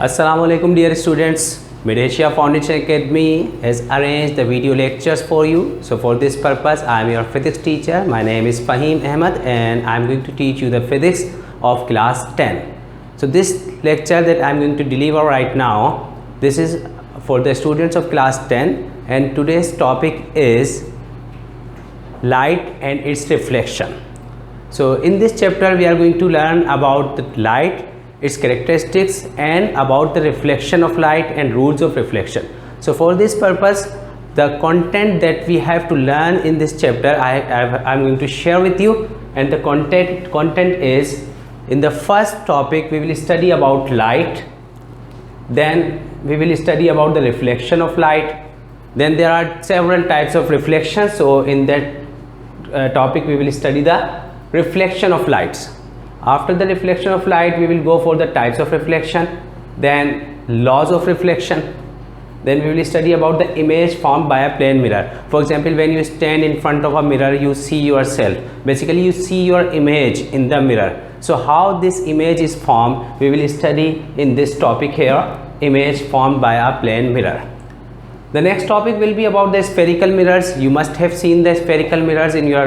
Assalamualaikum dear students. Medasia Foundation Academy has arranged the video lectures for you. So for this purpose I am your physics teacher. My name is Fahim Ahmed and I am going to teach you the physics of class 10. So this lecture that I am going to deliver right now, this is for the students of class 10 and today's topic is light and its reflection. So in this chapter we are going to learn about the light, its characteristics and about the reflection of light and rules of reflection. So for this purpose the content that we have to learn in this chapter I am going to share with you, and the content is, in the first topic we will study about light, then we will study about the reflection of light, then there are several types of reflections. So in that topic we will study the reflection of lights. After the reflection of light we will go for the types of reflection, then laws of reflection, then we will study about the image formed by a plane mirror. For example, when you stand in front of a mirror you see yourself, basically you see your image in the mirror. So how this image is formed we will study in this topic here, image formed by a plane mirror. The next topic will be about the spherical mirrors. You must have seen the spherical mirrors in your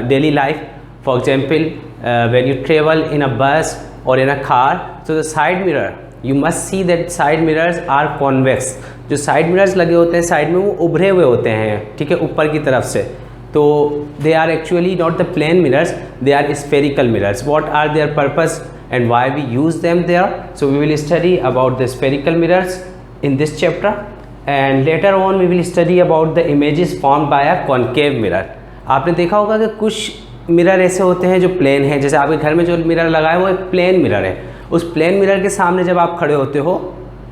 daily life. For example, when you travel in a bus or in a car, so the side mirror, you must see that side mirrors are convex. जो side mirrors लगे होते हैं side में वो उभरे हुए होते हैं, ठीक है, ऊपर की तरफ से. तो they are actually not the plane mirrors, they are spherical mirrors. What are their purpose and why we use them there? So we will study about the spherical mirrors in this chapter, and later on we will study about the images formed by a concave mirror. आपने देखा होगा कि कुछ mirror ऐसे होते हैं जो plane है, जैसे आपके घर में जो मिरर लगा है वो एक प्लेन मिरर है. उस प्लेन मिरर के सामने जब आप खड़े होते हो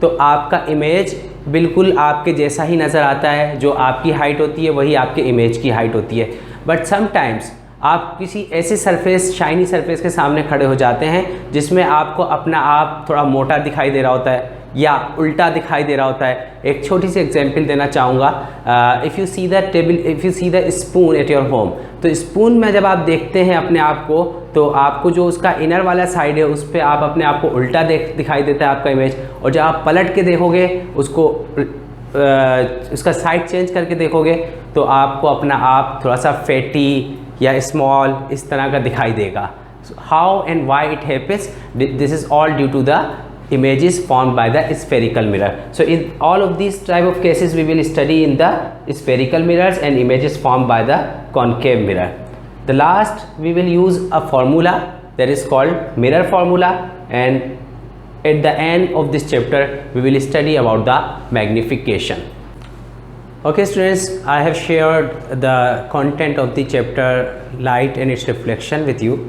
तो आपका इमेज बिल्कुल आपके जैसा ही नज़र आता है. जो आपकी हाइट होती है वही आपके इमेज की हाइट होती है. बट समटाइम्स आप किसी ऐसे सरफेस, शाइनी सरफेस के सामने खड़े हो जाते हैं जिसमें आपको अपना आप थोड़ा मोटा दिखाई दे रहा होता है या उल्टा दिखाई दे रहा होता है. एक छोटी सी एग्जांपल देना चाहूँगा. If you see the table, if you see the spoon eight your home, तो स्पून में जब आप देखते हैं अपने आप को तो आपको जो उसका इनर वाला साइड है उस पर आप अपने आप को उल्टा दिखाई देता है आपका इमेज, और जब आप पलट के देखोगे उसको उसका साइड चेंज करके देखोगे तो आपको अपना आप थोड़ा सा फैटी या स्मॉल इस तरह का दिखाई देगा. How and why it happens, this is all due to the images formed by the spherical mirror. So in all of these type of cases we will study in the spherical mirrors and images formed by the concave mirror. The last we will use a formula that is called mirror formula, and at the end of this chapter we will study about the magnification. Okay students, I have shared the content of the chapter light and its reflection with you.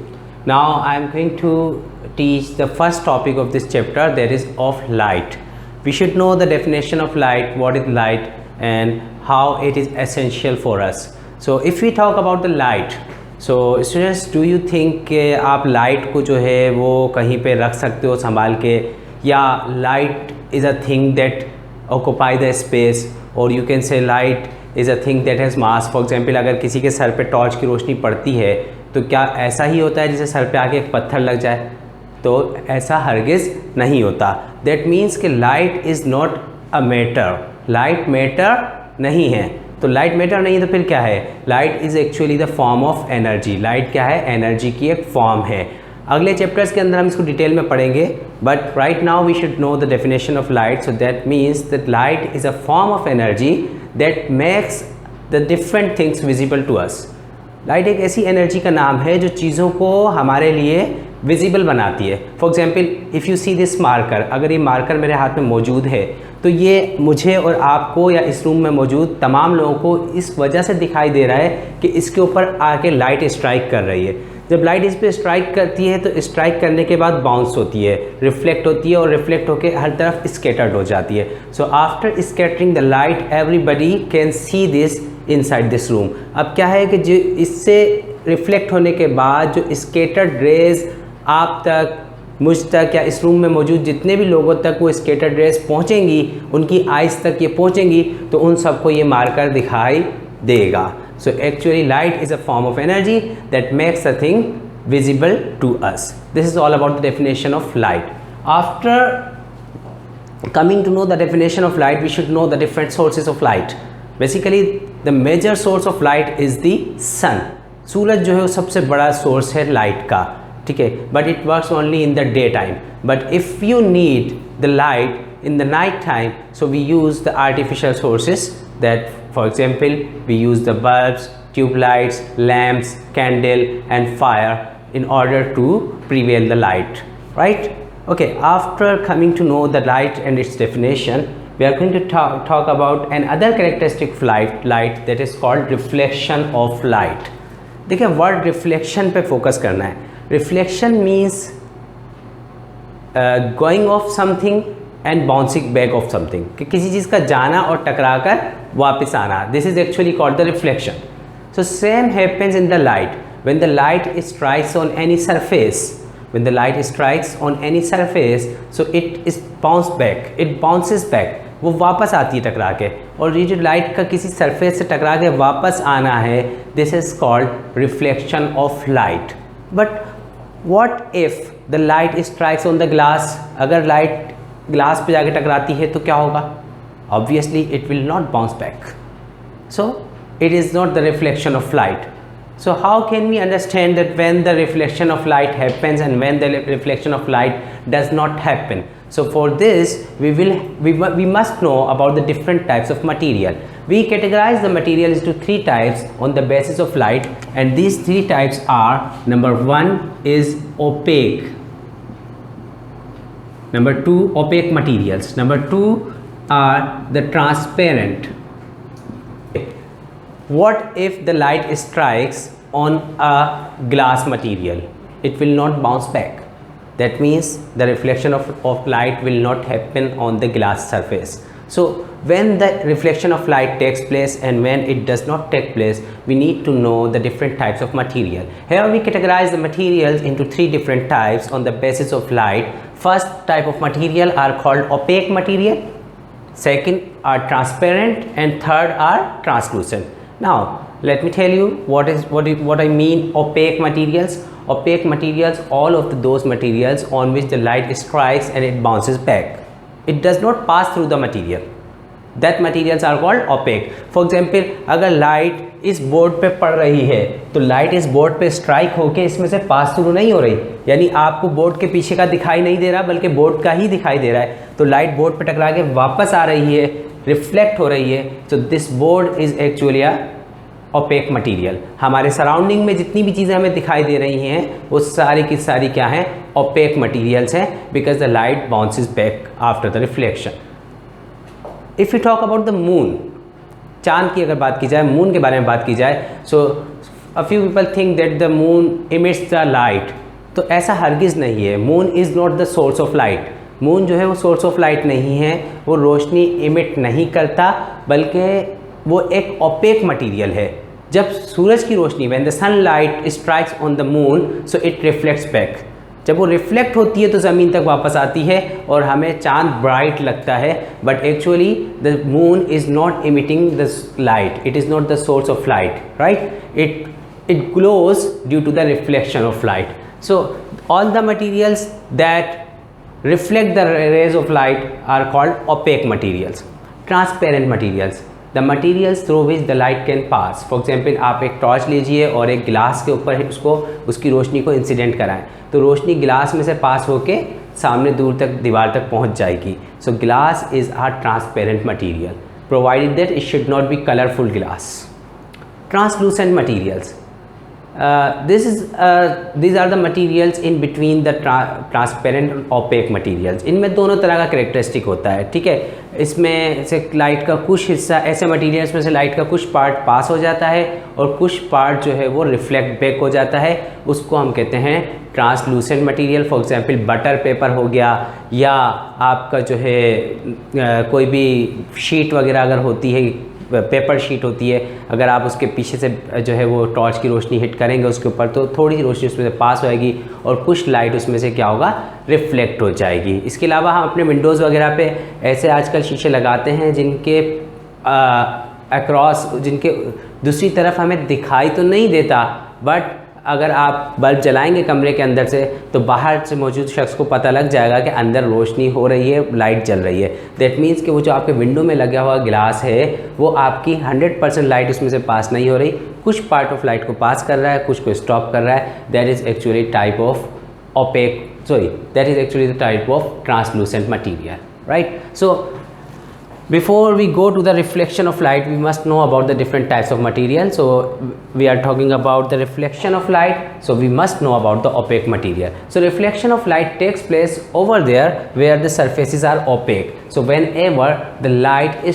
Now I am going to teach the first topic of this chapter, that is of light. We should know the definition of light, what is light and how it is essential for us. So if we talk about the light, so students, do you think कि आप light को जो है वो कहीं पे रख सकते हो संभाल के, या light is a thing that occupy the space, or you can say light is a thing that has mass. For example, अगर किसी के सर पे टॉर्च की रोशनी पड़ती है तो क्या ऐसा ही होता है जैसे सर पे आके एक पत्थर लग जाए? तो ऐसा हरगिज़ नहीं होता. दैट मीन्स कि light is not a matter, light matter नहीं है. तो लाइट मैटर नहीं है तो फिर क्या है? Light is actually the form of energy. Light क्या है? एनर्जी की एक फॉर्म है. अगले चैप्टर्स के अंदर हम इसको डिटेल में पढ़ेंगे, but right now we should know the definition of light. So that means that light is a form of energy that makes the different things visible to us. Light एक ऐसी energy का नाम है जो चीज़ों को हमारे लिए विजिबल बनाती है. For example, if you see this marker, अगर ये मार्कर मेरे हाथ में मौजूद है तो ये मुझे और आपको या इस रूम में मौजूद तमाम लोगों को इस वजह से दिखाई दे रहा है कि इसके ऊपर आके लाइट स्ट्राइक कर रही है. जब लाइट इस पर स्ट्राइक करती है तो स्ट्राइक करने के बाद बाउंस होती है, रिफ्लेक्ट होती है, और रिफ्लेक्ट होकर हर तरफ स्कैटर्ड हो जाती है. So after scattering the light everybody can see this inside this room. अब क्या है कि जो इससे रिफ्लेक्ट होने के बाद जो स्कैटर्ड रेज आप तक, मुझ तक या इस रूम में मौजूद जितने भी लोगों तक वो स्कैटर्ड रेज पहुंचेंगी, उनकी आइज़ तक ये पहुंचेंगी तो उन सबको ये मार्कर दिखाई देगा. So actually light is a form of energy that makes a thing visible to us. This is all about the definition of light. After Coming to know the definition of light, we should know the different sources of light. Basically, the major source of light is the sun. सूरज जो है वो सबसे बड़ा source है light का, ठीक है, but it works only in the day time. But if you need the light in the night time, so we use the artificial sources, that for example we use the bulbs, tube lights, lamps, candle and fire in order to prevail the light, right? Okay, after coming to know the light and its definition, we are going to talk about another characteristic of light that is called reflection of light. देखिए, word reflection पे focus करना है. Reflection means going of something and bouncing back of something, कि किसी चीज़ का जाना और टकरा कर वापस आना. This is actually called the reflection. So same happens in the light. When the light strikes on any surface, when the light strikes on any surface, so it is bounces back, वो वापस आती है टकरा के. और ये जो light का किसी सरफेस से टकरा के वापस आना है, this is called reflection of light. But what if the light strikes on the glass? अगर लाइट ग्लास पे जाके टकराती है तो क्या होगा? Obviously it will not bounce back. So it is not the reflection of light. So how can we understand that when the reflection of light happens and when the reflection of light does not happen? So for this we must know about the different types of material. We categorize the material into three types on the basis of light, and these three types are: number one is opaque, number two opaque materials, number two are the transparent. What if the light strikes on a glass material? It will not bounce back. That means the reflection of light will not happen on the glass surface. So when the reflection of light takes place and when it does not take place, we need to know the different types of material. Here we categorize the materials into three different types on the basis of light. First type of material are called opaque material, second are transparent, and third are translucent. Now let me tell you what I mean opaque materials. Opaque materials, all of those materials on which the light strikes and it bounces back. It does not pass through the material. That materials are called opaque. For example, अगर light इस board पे पड़ रही है तो light इस board पे strike होके इसमें से पास थ्रू नहीं हो रही, यानी आपको बोर्ड के पीछे का दिखाई नहीं दे रहा बल्कि बोर्ड का ही दिखाई दे रहा है. तो लाइट बोर्ड पे टकरा के वापस आ रही है, रिफ्लेक्ट हो रही है. So this board is actually a opaque material. हमारे सराउंडिंग में जितनी भी चीज़ें हमें दिखाई दे रही हैं वो सारी की सारी क्या हैं? ओपेक मटीरियल्स हैं, because the light bounces back after the reflection. If you talk about the moon, चांद की अगर बात की जाए, मून के बारे में बात की जाए, so a few people think that the moon emits the light. तो ऐसा हरगिज़ नहीं है. Moon is not the source of light. Moon जो है वो सोर्स ऑफ लाइट नहीं है, वो रोशनी इमिट नहीं करता, बल्कि वो एक ओपेक मटीरियल है. जब सूरज की रोशनी, when the sunlight strikes on the moon, so it reflects back. जब वो रिफ्लेक्ट होती है तो ज़मीन तक वापस आती है और हमें चांद ब्राइट लगता है, but actually the moon is not emitting the light. It is not the source of light, right? It glows due to the reflection of light. So all the materials that reflect the rays of light are called opaque materials. Transparent materials, the materials through which the light can pass. For example, आप एक torch लीजिए और एक गिलास के ऊपर उसकी रोशनी को इंसिडेंट कराएं तो रोशनी गिलास में से पास होके सामने दूर तक दीवार तक पहुंच जाएगी. सो गिलास is a transparent material provided that it should not be colourful गिलास. Translucent materials, these are the materials in between the transparent and opaque materials. इनमें दोनों तरह का करेक्टरिस्टिक होता है, ठीक है. इसमें से लाइट का कुछ हिस्सा, ऐसे मटेरियल्स में से लाइट का कुछ पार्ट पास हो जाता है और कुछ पार्ट जो है वो रिफ्लेक्ट बैक हो जाता है. उसको हम कहते हैं translucent material. For example butter paper हो गया, या आपका जो है कोई भी शीट वगैरह अगर होती है, पेपर शीट होती है, अगर आप उसके पीछे से जो है वो टॉर्च की रोशनी हिट करेंगे उसके ऊपर तो थोड़ी सी रोशनी उसमें से पास होएगी और कुछ लाइट उसमें से क्या होगा? रिफ्लेक्ट हो जाएगी. इसके अलावा हम अपने विंडोज़ वगैरह पे ऐसे आजकल शीशे लगाते हैं जिनके अक्रॉस, जिनके दूसरी तरफ हमें दिखाई तो नहीं देता, बट अगर आप बल्ब जलाएंगे कमरे के अंदर से तो बाहर से मौजूद शख्स को पता लग जाएगा कि अंदर रोशनी हो रही है, लाइट जल रही है। दैट मीन्स कि वो जो आपके विंडो में लगा हुआ गिलास है वो आपकी 100% लाइट उसमें से पास नहीं हो रही, कुछ पार्ट ऑफ लाइट को पास कर रहा है, कुछ को स्टॉप कर रहा है। That is actually type of opaque, that is actually the type of translucent material, right? So before we go to the reflection of light, we must know about the different types of material. So we are talking about the reflection of light, so we must know about the opaque material. So reflection of light takes place over there where the surfaces are opaque. So whenever the light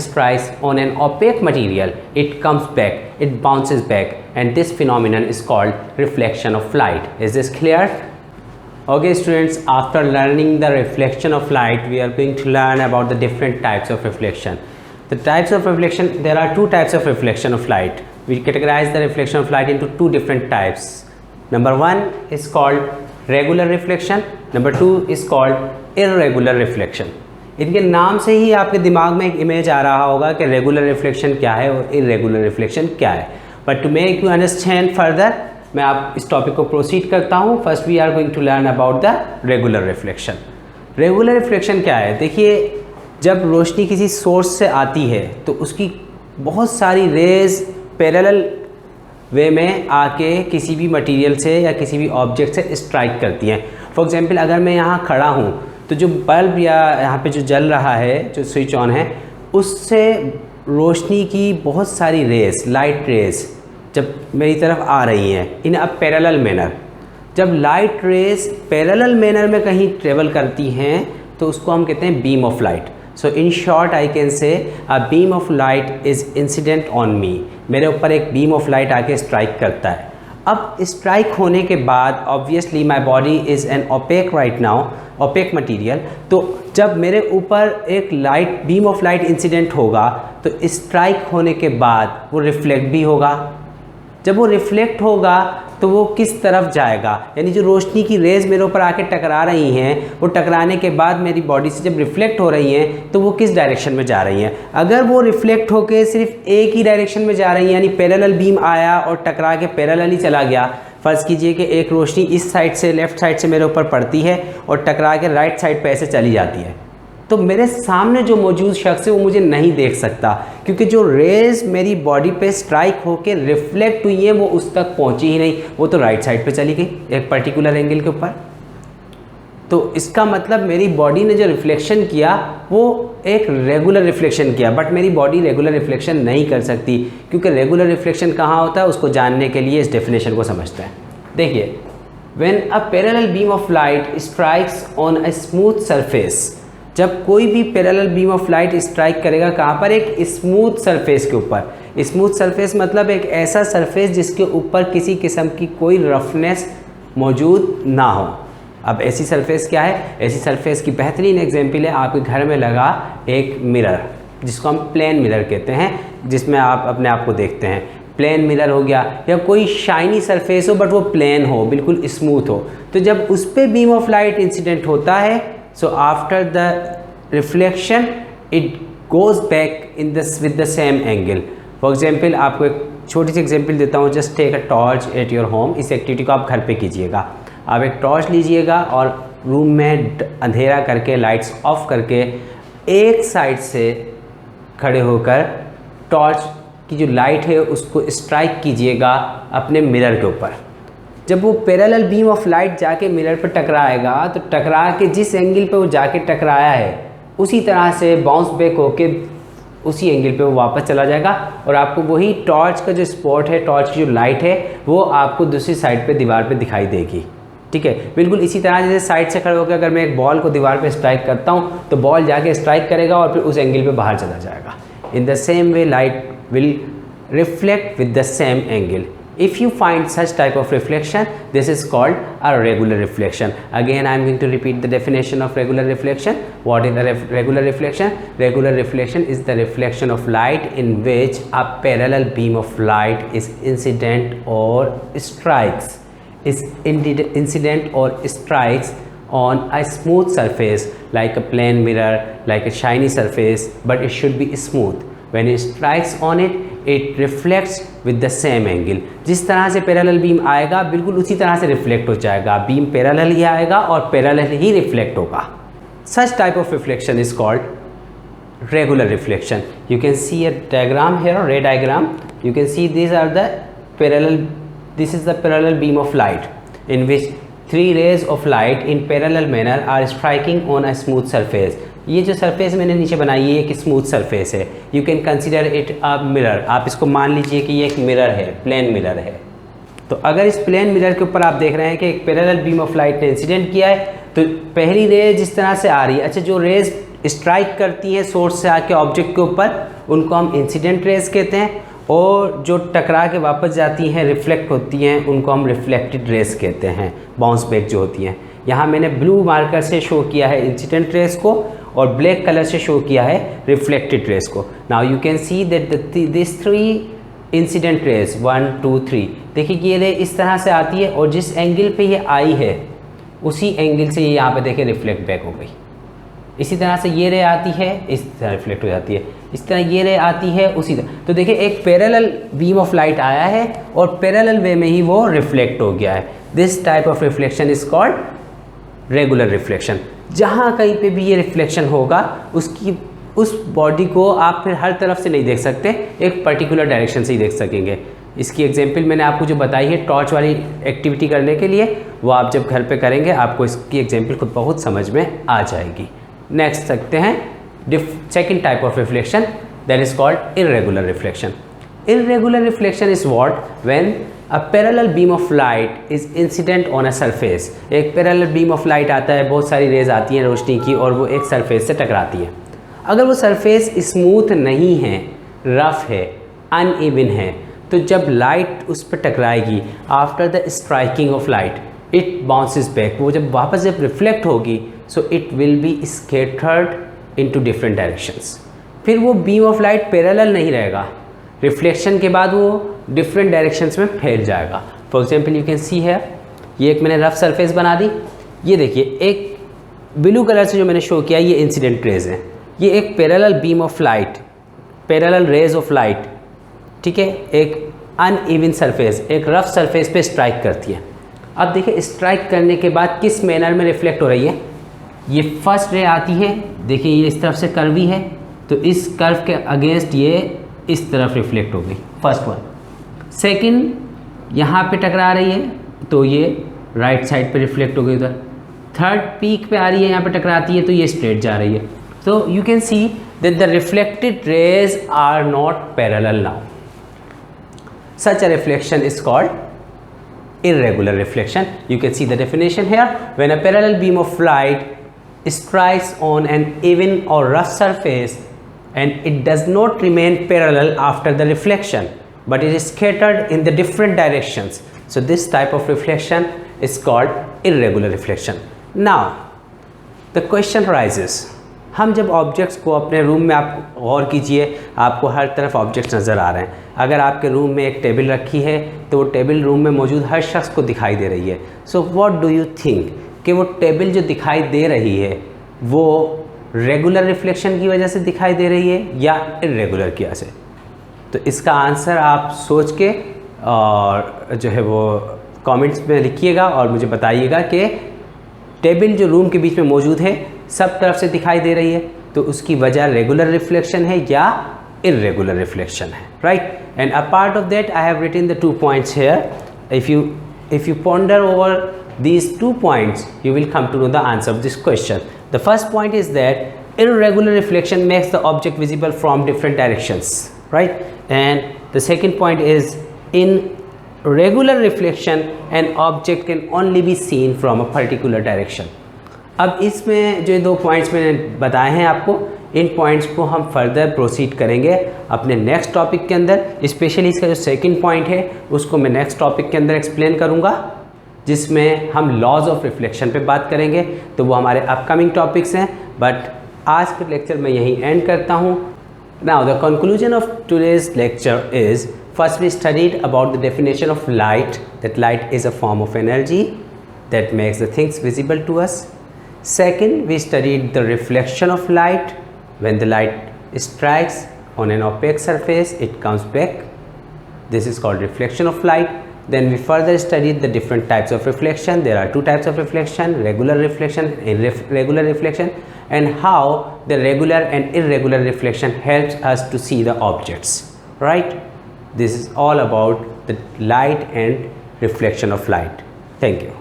strikes on an opaque material, it comes back, it bounces back, and this phenomenon is called reflection of light. Is this clear? Okay students, after learning the reflection of light, we are going to learn about the different types of reflection. The types of reflection, there are two types of reflection of light. We categorize the reflection of light into two different types. Number one is called regular reflection, number two is called irregular reflection. इनके नाम से ही आपके दिमाग में एक image आ रहा होगा कि रेगुलर रिफ्लेक्शन क्या है और इरेगुलर रिफ्लेक्शन क्या है। But to make you understand further, मैं आप इस टॉपिक को प्रोसीड करता हूँ। First we are going to learn about the regular reflection. Regular reflection क्या है? देखिए, जब रोशनी किसी सोर्स से आती है तो उसकी बहुत सारी रेज पैरेलल वे में आके किसी भी मटेरियल से या किसी भी ऑब्जेक्ट से स्ट्राइक करती हैं। फॉर एग्जांपल, अगर मैं यहाँ खड़ा हूँ तो जो बल्ब या यहाँ पे जो जल रहा है, जो स्विच ऑन है, उससे रोशनी की बहुत सारी रेस, लाइट रेस जब मेरी तरफ आ रही हैं इन अ पैरेलल मैनर। जब लाइट रेस पैरेलल मैनर में कहीं ट्रेवल करती हैं तो उसको हम कहते हैं beam of light. So in short I can say a beam of light is incident on me. मेरे ऊपर एक बीम ऑफ लाइट आके स्ट्राइक करता है। अब स्ट्राइक होने के बाद obviously my body is an opaque right now, opaque material. तो जब मेरे ऊपर एक light, beam of light incident होगा तो स्ट्राइक होने के बाद वो रिफ्लेक्ट भी होगा। जब वो रिफ्लेक्ट होगा तो वो किस तरफ जाएगा, यानी जो रोशनी की रेज़ मेरे ऊपर आके टकरा रही हैं, वो टकराने के बाद मेरी बॉडी से जब रिफ्लेक्ट हो रही हैं तो वो किस डायरेक्शन में जा रही हैं। अगर वो रिफ्लेक्ट होके सिर्फ एक ही डायरेक्शन में जा रही हैं, यानी पैरेलल बीम आया और टकरा के पैरेलल ही चला गया। फ़र्ज़ कीजिए कि एक रोशनी इस साइड से, लेफ़्ट साइड से मेरे ऊपर पड़ती है और टकरा के राइट साइड पे ऐसे चली जाती है, तो मेरे सामने जो मौजूद शख्स है वो मुझे नहीं देख सकता, क्योंकि जो रेज़ मेरी बॉडी पे स्ट्राइक होके रिफ्लेक्ट हुई है वो उस तक पहुंची ही नहीं, वो तो राइट साइड पे चली गई एक पर्टिकुलर एंगल के ऊपर। तो इसका मतलब मेरी बॉडी ने जो रिफ्लेक्शन किया वो एक रेगुलर रिफ्लेक्शन किया, बट मेरी बॉडी रेगुलर रिफ्लेक्शन नहीं कर सकती, क्योंकि रेगुलर रिफ्लेक्शन कहाँ होता है उसको जानने के लिए इस डेफिनेशन को समझते हैं। देखिए, when a parallel beam of light strikes on a smooth surface, जब कोई भी parallel beam of light strike करेगा कहाँ पर, एक स्मूथ सरफेस के ऊपर। स्मूथ सरफेस मतलब एक ऐसा सरफेस जिसके ऊपर किसी किस्म की कोई रफनेस मौजूद ना हो। अब ऐसी सरफेस क्या है? ऐसी सरफेस की बेहतरीन एग्जांपल है आपके घर में लगा एक मिरर, जिसको हम प्लेन मिरर कहते हैं, जिसमें आप अपने आप को देखते हैं। प्लेन मिरर हो गया, या कोई शाइनी सरफेस हो बट वो प्लेन हो, बिल्कुल स्मूथ हो। तो जब उस पर बीम ऑफ लाइट इंसिडेंट होता है, so after the reflection it goes back in this with the same angle. For example, आपको एक छोटी सी एग्जांपल देता हूँ। Just take a torch at your home. इस एक्टिविटी को आप घर पे कीजिएगा। आप एक टॉर्च लीजिएगा और रूम में अंधेरा करके, लाइट्स ऑफ करके, एक साइड से खड़े होकर टॉर्च की जो लाइट है उसको स्ट्राइक कीजिएगा अपने मिरर के ऊपर। जब वो पैरेलल बीम ऑफ लाइट जाके मिरर पर टकराएगा तो टकरा के जिस एंगल पे वो जाके टकराया है उसी तरह से बाउंस बैक होके उसी एंगल पे वो वापस चला जाएगा, और आपको वही टॉर्च का जो स्पॉट है, टॉर्च की जो लाइट है, वो आपको दूसरी साइड पे दीवार पे दिखाई देगी। ठीक है, बिल्कुल इसी तरह जैसे साइड से खड़े होकर अगर मैं एक बॉल को दीवार पे स्ट्राइक करता हूँ तो बॉल जाके स्ट्राइक करेगा और फिर उस एंगल पे बाहर चला जाएगा। In the same way light will reflect with the same angle. If you find such type of reflection, this is called a regular reflection. Again, I am going to repeat the definition of regular reflection. What is the regular reflection? Regular reflection is the reflection of light in which a parallel beam of light is incident or strikes on a smooth surface like a plane mirror, like a shiny surface, but it should be smooth. When it strikes on it it reflects with the same angle. जिस तरह से parallel beam आएगा बिल्कुल उसी तरह से reflect हो जाएगा, बीम पैरेलल ही आएगा और पैरेलल ही रिफ्लेक्ट होगा। Such type of reflection is called regular reflection. You can C a diagram here, ray diagram. You can see these are the parallel, this is the parallel beam of light in which 3 rays of light in parallel manner are striking on a smooth surface. ये जो surface मैंने नीचे बनाई है एक smooth surface है। You can consider it a mirror, आप इसको मान लीजिए कि ये एक मिरर है, प्लेन मिरर है। तो अगर इस प्लेन मिरर के ऊपर आप देख रहे हैं कि एक पैरेलल बीम ऑफ लाइट ने इंसिडेंट किया है, तो पहली रे जिस तरह से आ रही है, अच्छा जो रेज स्ट्राइक करती हैं सोर्स से आके ऑब्जेक्ट के ऊपर, उनको हम इंसिडेंट रेज कहते हैं, और जो टकरा के वापस जाती हैं रिफ्लेक्ट होती हैं उनको हम रिफ्लेक्टेड रेज कहते हैं, बाउंस बैक जो होती हैं। यहाँ मैंने ब्लू मार्कर से शो किया है इंसिडेंट रेज को और ब्लैक कलर से शो किया है रिफ्लेक्टेड रेज को। Now you can see that this 3 incident raise 1 2 3, देखिए ये रे इस तरह से आती है और जिस एंगल पे ये आई है उसी एंगल से ये यहाँ पे देखिए रिफ्लेक्ट बैक हो गई। इसी तरह से ये रे आती है, इस तरह रिफ्लेक्ट हो जाती है, इस तरह ये रे आती है उसी तरह। तो देखिए एक पैरेलल बीम ऑफ लाइट आया है और पैरेलल वे में ही वो रिफ्लेक्ट हो गया है। This type of reflection is called regular reflection. जहाँ कहीं पे भी ये रिफ्लेक्शन होगा उस बॉडी को आप फिर हर तरफ से नहीं देख सकते, एक पर्टिकुलर डायरेक्शन से ही देख सकेंगे। इसकी एग्जांपल मैंने आपको जो बताई है टॉर्च वाली एक्टिविटी करने के लिए, वो आप जब घर पे करेंगे आपको इसकी एग्जांपल खुद बहुत समझ में आ जाएगी। नेक्स्ट सकते हैं second type of reflection, that is called irregular reflection. Irregular reflection is what when a parallel beam of light is incident on a surface. एक पैरेलल बीम ऑफ लाइट आता है, बहुत सारी रेज आती हैं रोशनी की और वो एक सरफेस से टकराती है। अगर वो सरफेस स्मूथ नहीं है, रफ है, अनइवन है, तो जब लाइट उस पर टकराएगी after the striking of light it bounces back. वो जब वापस रिफ्लेक्ट होगी so it will be scattered into different directions. फिर वो बीम ऑफ लाइट पैरेलल नहीं रहेगा, रिफ्लेक्शन के बाद वो डिफरेंट डायरेक्शंस में फैल जाएगा। फॉर एग्जांपल यू कैन सी है, ये एक मैंने रफ सरफेस बना दी, ये देखिए एक ब्लू कलर से जो मैंने शो किया ये इंसिडेंट रेज है, ये एक parallel beam of light, parallel raise of light, ठीक है, एक अनइवन सरफेस, एक रफ सरफेस पे स्ट्राइक करती है। अब देखिए स्ट्राइक करने के बाद किस मैनर में रिफ्लेक्ट हो रही है। ये फर्स्ट रे आती है, देखिए ये इस तरफ से कर्वी है, तो इस कर्व के अगेंस्ट ये इस तरफ रिफ्लेक्ट हो गई फर्स्ट वन। सेकंड यहाँ पे टकरा रही है तो ये राइट साइड पे रिफ्लेक्ट हो गई उधर। थर्ड पीक पे आ रही है, यहाँ पे टकराती है तो ये स्ट्रेट जा रही है। तो you can see that the reflected rays are not parallel now. Such a reflection is called irregular reflection. You can see the definition here. When a parallel beam of light strikes on an even or rough surface and it does not remain parallel after the reflection, but it is scattered in the different directions. So this type of reflection is called irregular reflection. Now, the question arises. हम जब objects को अपने room में, आप गौर कीजिए, आपको हर तरफ objects नज़र आ रहे हैं। अगर आपके रूम में एक टेबल रखी है तो वो टेबल रूम में मौजूद हर शख्स को दिखाई दे रही है। So what do you think कि वो टेबल जो दिखाई दे रही है वो रेगुलर रिफ्लेक्शन की वजह से दिखाई दे रही है या इरेगुलर की वजह से? तो इसका आंसर आप सोच के और जो है वो कमेंट्स में लिखिएगा और मुझे बताइएगा कि टेबल जो रूम के बीच में मौजूद है सब तरफ से दिखाई दे रही है, तो उसकी वजह रेगुलर रिफ्लेक्शन है या इरेगुलर रिफ्लेक्शन है, right? And a part of that I have written the 2 points here. If you ponder over these 2 points, you will come to know the answer of this question. The first point is that irregular reflection makes the object visible from different directions, right? And the second point is in regular reflection an object can only be seen from a particular direction. अब इसमें जो 2 points मैंने बताए हैं आपको, इन points को हम further proceed करेंगे अपने नेक्स्ट टॉपिक के अंदर। स्पेशली इसका जो सेकंड पॉइंट है उसको मैं नेक्स्ट टॉपिक के अंदर एक्सप्लेन करूंगा, जिसमें हम लॉज ऑफ रिफ्लेक्शन पे बात करेंगे। तो वो हमारे अपकमिंग टॉपिक्स हैं, बट आज के लेक्चर मैं यहीं एंड करता हूँ। Now the conclusion of today's lecture is, first we studied about the definition of light, that light is a form of energy that makes the things visible to us. Second, we studied the reflection of light when the light strikes on an opaque surface, it comes back. This is called reflection of light. Then we further studied the different types of reflection. There are two types of reflection, regular reflection and irregular reflection, and how the regular and irregular reflection helps us to see the objects, right? This is all about the light and reflection of light. Thank you.